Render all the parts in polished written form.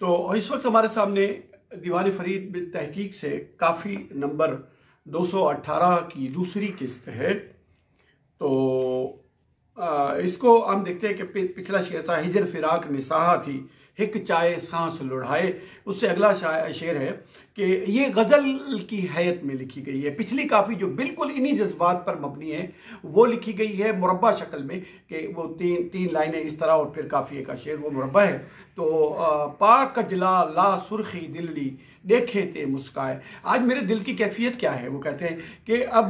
तो इस वक्त हमारे सामने दीवान फरीद तहकीक से काफ़ी नंबर 218 की दूसरी किस्त है। तो इसको हम देखते हैं कि पिछला शेर था हिजर फिराक निसाहा थी हिक चाय सांस लुढ़ाए। उससे अगला शेर है कि ये गज़ल की हैत में लिखी गई है। पिछली काफ़ी जो बिल्कुल इन्हीं जज्बात पर मबनी है वो लिखी गई है मुरब्बा शक्ल में कि वो तीन लाइनें इस तरह और फिर काफ़ी का शेर वो मुरब्बा है। तो पाक कजला ला सुर्खी दिल्ली देखे ते मुस्काए। आज मेरे दिल की कैफियत क्या है, वो कहते हैं कि अब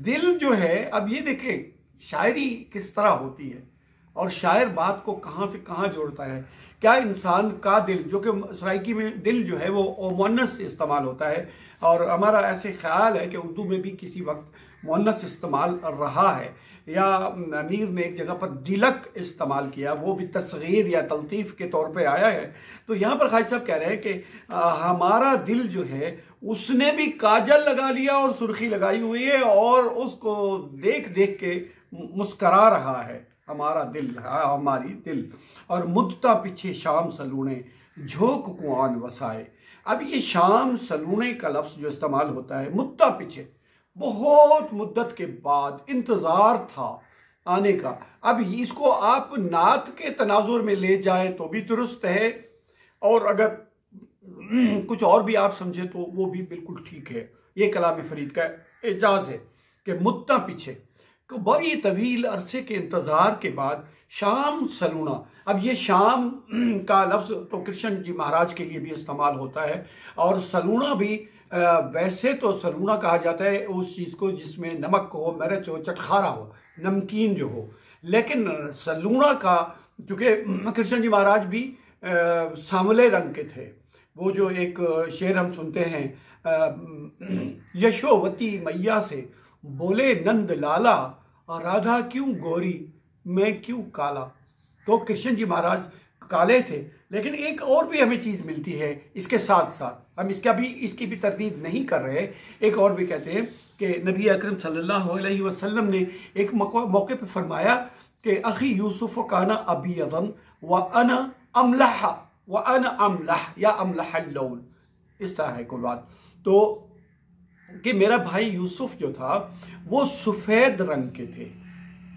दिल जो है, अब ये देखें शायरी किस तरह होती है और शायर बात को कहाँ से कहाँ जोड़ता है। क्या इंसान का दिल, जो कि सराइकी में दिल जो है वो मुअन्नस इस्तेमाल होता है और हमारा ऐसे ख्याल है कि उर्दू में भी किसी वक्त मुअन्नस इस्तेमाल रहा है, या अमीर ने एक जगह पर दिलक इस्तेमाल किया, वो भी तस्गीर या तलतीफ़ के तौर पे आया है। तो यहाँ पर खालिद साहब कह रहे हैं कि हमारा दिल जो है उसने भी काजल लगा लिया और सुर्खी लगाई हुई है और उसको देख देख के मुस्करा रहा है हमारा दिल, हमारी दिल। और मुद्दता पीछे शाम सलूने झोंक कुआन वसाए। अब ये शाम सलूने का लफ्ज़ जो इस्तेमाल होता है, मुद्दता पीछे, बहुत मुद्दत के बाद इंतज़ार था आने का। अब इसको आप नात के तनाजुर में ले जाएं तो भी दुरुस्त है, और अगर कुछ और भी आप समझें तो वो भी बिल्कुल ठीक है। ये कलाम फरीद का एजाज़ है कि मुद्दता पीछे, बड़ी तवील अरसे के इंतज़ार के बाद शाम सलूना। अब ये शाम का लफ्ज़ तो कृष्ण जी महाराज के लिए भी इस्तेमाल होता है, और सलूना भी वैसे तो सलूना कहा जाता है उस चीज़ को जिसमें नमक हो, मिर्च हो, चटखारा हो, नमकीन जो हो। लेकिन सलूना का, चूँकि कृष्ण जी महाराज भी सांवले रंग के थे, वो जो एक शेर हम सुनते हैं, यशोवती मैया से बोले नंद लाला राधा क्यों गोरी मैं क्यों काला। तो कृष्ण जी महाराज काले थे, लेकिन एक और भी हमें चीज़ मिलती है इसके साथ साथ, हम इसकी भी तरदीद नहीं कर रहे। एक और भी कहते हैं कि नबी अकरम सल्लल्लाहु अलैहि वसल्लम ने एक मौके पर फरमाया कि अखी यूसुफ काना अबीयदन व अना अमलह या अमलह लौन, इस तरह है कोई बात। तो कि मेरा भाई यूसुफ जो था वो सफ़ेद रंग के थे,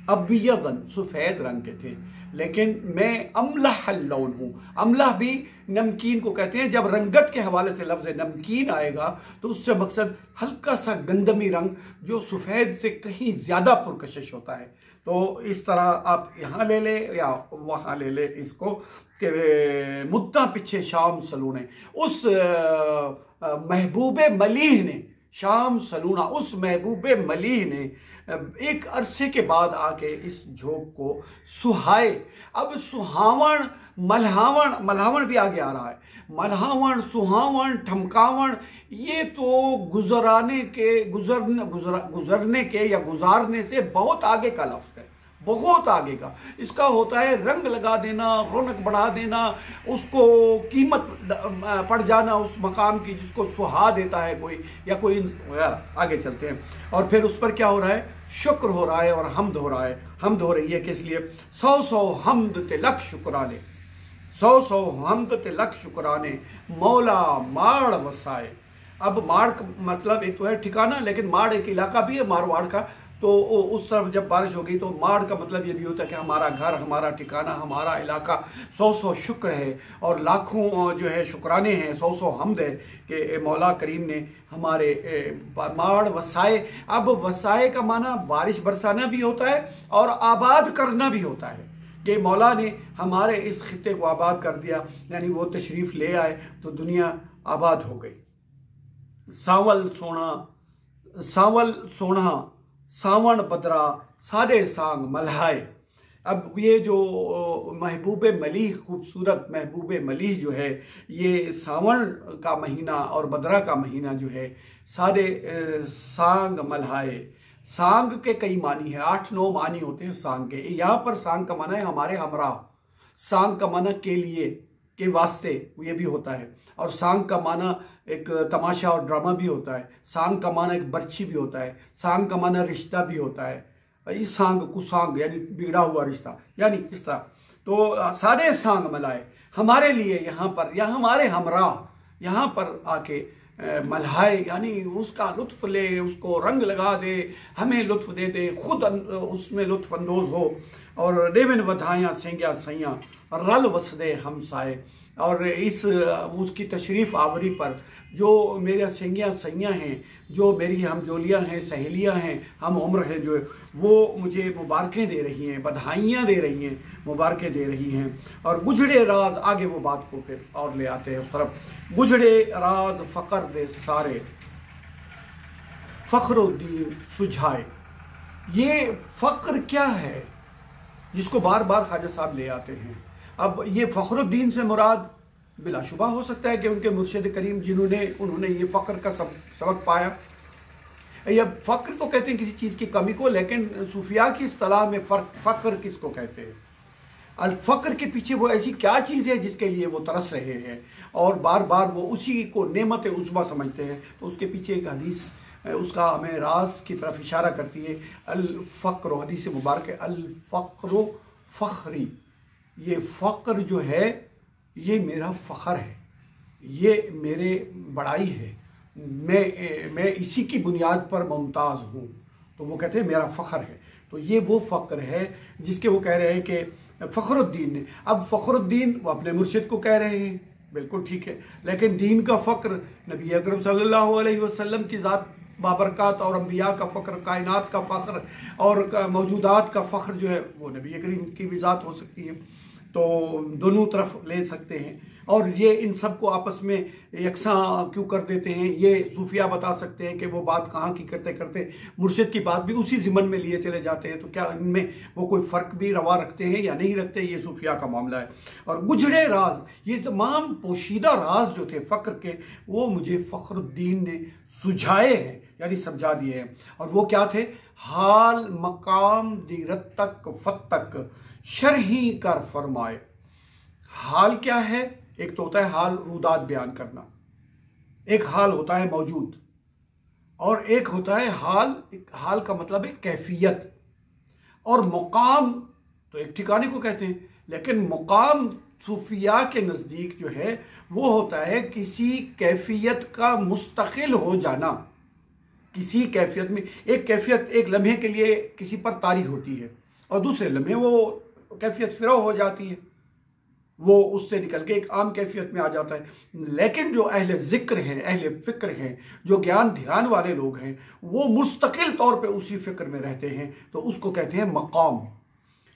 अबियदन सफ़ेद रंग के थे, लेकिन मैं अमलह लौन हूँ। अमलह भी नमकीन को कहते हैं। जब रंगत के हवाले से लफ्ज़ नमकीन आएगा तो उससे मकसद हल्का सा गंदमी रंग जो सफ़ेद से कहीं ज़्यादा पुरकशिश होता है। तो इस तरह आप यहाँ ले ले या वहाँ ले ले इसको कि मुद्दा पीछे शाम सलूने, उस महबूब मलीह ने, शाम सलूना उस महबूब मलीह ने एक अरसे के बाद आके इस झोंक को सुहाए। अब सुहावण, मल्हावण भी आगे आ रहा है। मल्हावण, सुहावण, ठमकावण, ये तो गुजरने के या गुजारने से बहुत आगे का लफ्ज़ है, बहुत आगे का। इसका होता है रंग लगा देना, रौनक बढ़ा देना, उसको कीमत पड़ जाना उस मकाम की जिसको सुहा देता है कोई या कोई। यार आगे चलते हैं, और फिर उस पर क्या हो रहा है, शुक्र हो रहा है और हमद हो रहा है। हमद हो रही है किस लिए, 100 हमद ते लख शुक्राने, 100 हमद ते लख शुक्राने मौला माड़ वसाए। अब माड़ का मतलब एक तो है ठिकाना, लेकिन माड़ एक इलाका भी है मारवाड़ का। तो उस तरफ जब बारिश होगी तो माड़ का मतलब ये भी होता है कि हमारा घर, हमारा ठिकाना, हमारा इलाका। 100 शुक्र है और लाखों जो है शुक्राने हैं, 100 हमद है कि मौला करीम ने हमारे माड़ वसाए। अब वसाए का माना बारिश बरसाना भी होता है और आबाद करना भी होता है कि मौला ने हमारे इस खित्ते को आबाद कर दिया, यानी वो तशरीफ़ ले आए तो दुनिया आबाद हो गई। सावल सोना सावण बदरा सारे सांग मल्हाए। अब ये जो महबूब मलीह, खूबसूरत महबूब मलीह जो है, ये सावण का महीना और बदरा का महीना जो है, सारे सांग मल्हाए। सांग के कई मानी है, 8-9 मानी होते हैं सांग के। यहाँ पर सांग का माना है हमारे हमरा, सांग का माना के लिए, के वास्ते, ये भी होता है। और सांग का माना एक तमाशा और ड्रामा भी होता है। सांग का माना एक बर्छी भी होता है। सांग का माना रिश्ता भी होता है। इस सांग कुसांग यानी बिगड़ा हुआ रिश्ता, यानी इस तरह। तो सारे सांग मलाए, हमारे लिए यहाँ पर या हमारे हमरा यहाँ पर आके मल्हाए, यानी उसका लुत्फ़ ले, उसको रंग लगा दे, हमें लुत्फ़ दे दे, खुद उसमें लुत्फ़ अंदोज़ हो। और देवन वधायाँ सेंग्या सैयाँ रल वसदे हमसाए। और इस उसकी तशरीफ़ आवरी पर जो मेरे सेंगियाँ सैयाँ हैं, जो मेरी हमजोलियाँ हैं, सहेलियाँ हैं, हम उम्र हैं, जो वो मुझे मुबारकें दे रही हैं, बधाइयाँ दे रही हैं, मुबारकें दे रही हैं। और गुजड़े राज, आगे वो बात को फिर और ले आते हैं उस तरफ, गुजड़े राज फ़कर दे सारे फ़ख्रुद्दीन सुझाए। ये फ़क्र क्या है जिसको बार बार ख्वाजा साहब ले आते हैं। अब ये फ़ख्रुद्दीन से मुराद बिलाशुबा हो सकता है कि उनके मुर्शिद करीम उन्होंने ये फ़क्र का सबक पाया। या फ़क्र तो कहते हैं किसी चीज़ की कमी को, लेकिन सूफिया की इस्तिलाह में फ़क्र किसको कहते हैं? अल फ़क्र के पीछे वो ऐसी क्या चीज़ है जिसके लिए वो तरस रहे हैं और बार बार वो उसी को नेमत उज़्मा समझते हैं। तो उसके पीछे एक हदीस उसका हमें राज की तरफ इशारा करती है। अल फ़क्र, हदीस मुबारक, अल फ़क्र फ़ख्री, ये फ़क्र जो है ये मेरा फ़ख्र है, ये मेरे बड़ाई है, मैं इसी की बुनियाद पर मुमताज़ हूँ। तो वो कहते हैं मेरा फ़ख्र है। तो ये वो फ़ख्र है जिसके वो कह रहे हैं कि फ़ख्रुद्दीन ने। अब फ़ख्रुद्दीन वो अपने मुर्शिद को कह रहे हैं, बिल्कुल ठीक है, लेकिन दीन का फ़ख्र नबी अकरम सल्लल्लाहु अलैहि वसल्लम की ज़ात बाबरकत और अम्बिया का फ़ख्र, कायनात का फ़ख्र और मौजूदात का फ़ख्र जो है वो नबी करीम की भी ज़ात हो सकती है। तो दोनों तरफ ले सकते हैं। और ये इन सब को आपस में यकसां क्यों कर देते हैं, ये सूफिया बता सकते हैं कि वो बात कहाँ की करते करते मुर्शिद की बात भी उसी ज़िमन में लिए चले जाते हैं। तो क्या इनमें वो कोई फ़र्क भी रवा रखते हैं या नहीं रखते, ये सूफिया का मामला है। और गुजड़े राज, ये तमाम पोशीदा राज जो थे फ़क्र के, वो मुझे फ़ख्रुद्दीन ने सुझाए हैं, यानी समझा दिए हैं। और वो क्या थे? हाल मकाम दीरतक फतक शरही कर फरमाए। हाल क्या है? एक तो होता है हाल रूदात बयान करना, एक हाल होता है मौजूद, और एक होता है हाल। हाल का मतलब है कैफियत, और मुकाम तो एक ठिकाने को कहते हैं, लेकिन मुकाम सूफिया के नज़दीक जो है वो होता है किसी कैफियत का मुस्तकिल हो जाना। किसी कैफियत में, एक कैफियत एक लम्हे के लिए किसी पर तारी होती है और दूसरे लम्हे वो कैफियत फिरो हो जाती है, वो उससे निकल के एक आम कैफियत में आ जाता है। लेकिन जो अहले ज़िक्र हैं, अहले फ़िक्र हैं, जो ज्ञान ध्यान वाले लोग हैं, वो मुस्तकिल तौर पे उसी फ़िक्र में रहते हैं, तो उसको कहते हैं मकाम।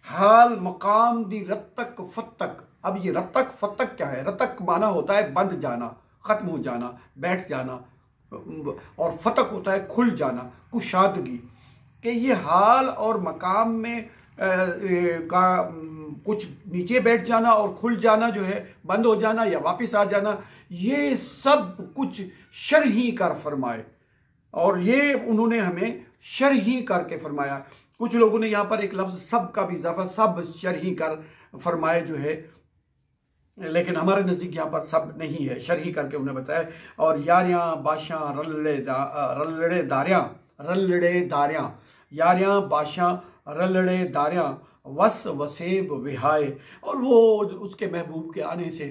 हाल मकाम दी रत्तक फतक। अब ये रत्तक फतक क्या है? रत्तक माना होता है बंद जाना, ख़त्म हो जाना, बैठ जाना, और फतक होता है खुल जाना, कुशादगी। कि ये हाल और मकाम में का कुछ नीचे बैठ जाना और खुल जाना जो है, बंद हो जाना या वापस आ जाना, ये सब कुछ शरही कर फरमाए। और ये उन्होंने हमें शरही करके फरमाया। कुछ लोगों ने यहाँ पर एक लफ्ज़ सब का भी इजाफा, सब शरही कर फरमाए जो है, लेकिन हमारे नज़दीक यहाँ पर सब नहीं है, शरही करके उन्हें बताया। और यारियाँ बाशां रलड़े दारियाँ, यारियाँ बाशां रलड़े दारियाँ वस वसेब विहाय। और वो उसके महबूब के आने से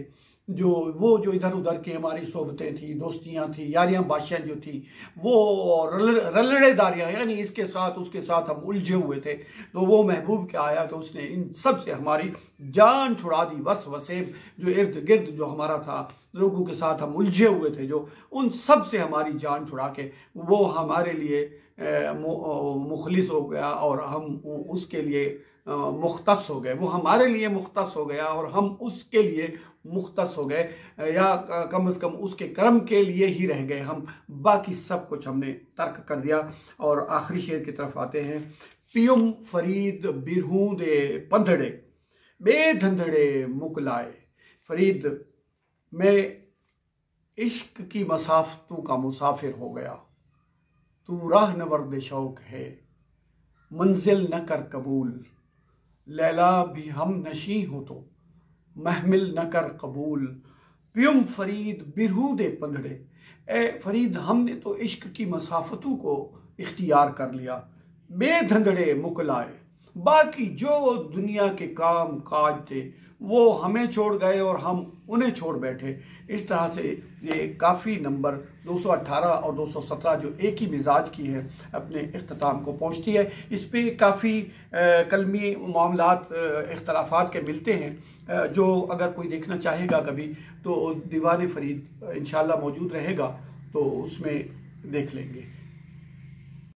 जो इधर उधर की हमारी सोबतें थी, दोस्तियाँ थी, यारियाँ बादशाह जो थी, वो रलड़ेदारियाँ, यानी इसके साथ उसके साथ हम उलझे हुए थे। तो वो महबूब क्या आया तो उसने इन सब से हमारी जान छुड़ा दी। वस वसेब, जो इर्द गिर्द जो हमारा था, लोगों के साथ हम उलझे हुए थे, जो उन सब से हमारी जान छुड़ा के वो हमारे लिए मुखलिस हो गया और हम उसके लिए मुख्तस हो गए। वो हमारे लिए मुख्तस हो गया और हम उसके लिए मुख्तस हो गए, या कम से कम उसके करम के लिए ही रह गए हम। बाकी सब कुछ हमने तर्क कर दिया। और आखिरी शेर की तरफ आते हैं। पियुम फरीद बिरहूं दे पंधड़े बेधंधड़े मुकलाए। फरीद, मैं इश्क की मसाफतों का मुसाफिर हो गया, तू राह नवर्द शौक है, मंजिल न कर कबूल, लैला भी हम नशी हो तो महमिल न कर कबूल। प्युम फरीद बिरहू दे पंधड़े। ए फरीद, हमने तो इश्क की मसाफतों को इख्तियार कर लिया, बेधंधड़े मुकलाए, बाकी जो दुनिया के काम काज थे वो हमें छोड़ गए और हम उन्हें छोड़ बैठे। इस तरह से ये काफ़ी नंबर 218 और 217 जो एक ही मिजाज की है अपने इख्तिताम को पहुंचती है। इस पे काफ़ी कलमी मामलात इख्तलाफात के मिलते हैं, जो अगर कोई देखना चाहेगा कभी तो दीवान फरीद इंशाल्लाह मौजूद रहेगा, तो उसमें देख लेंगे।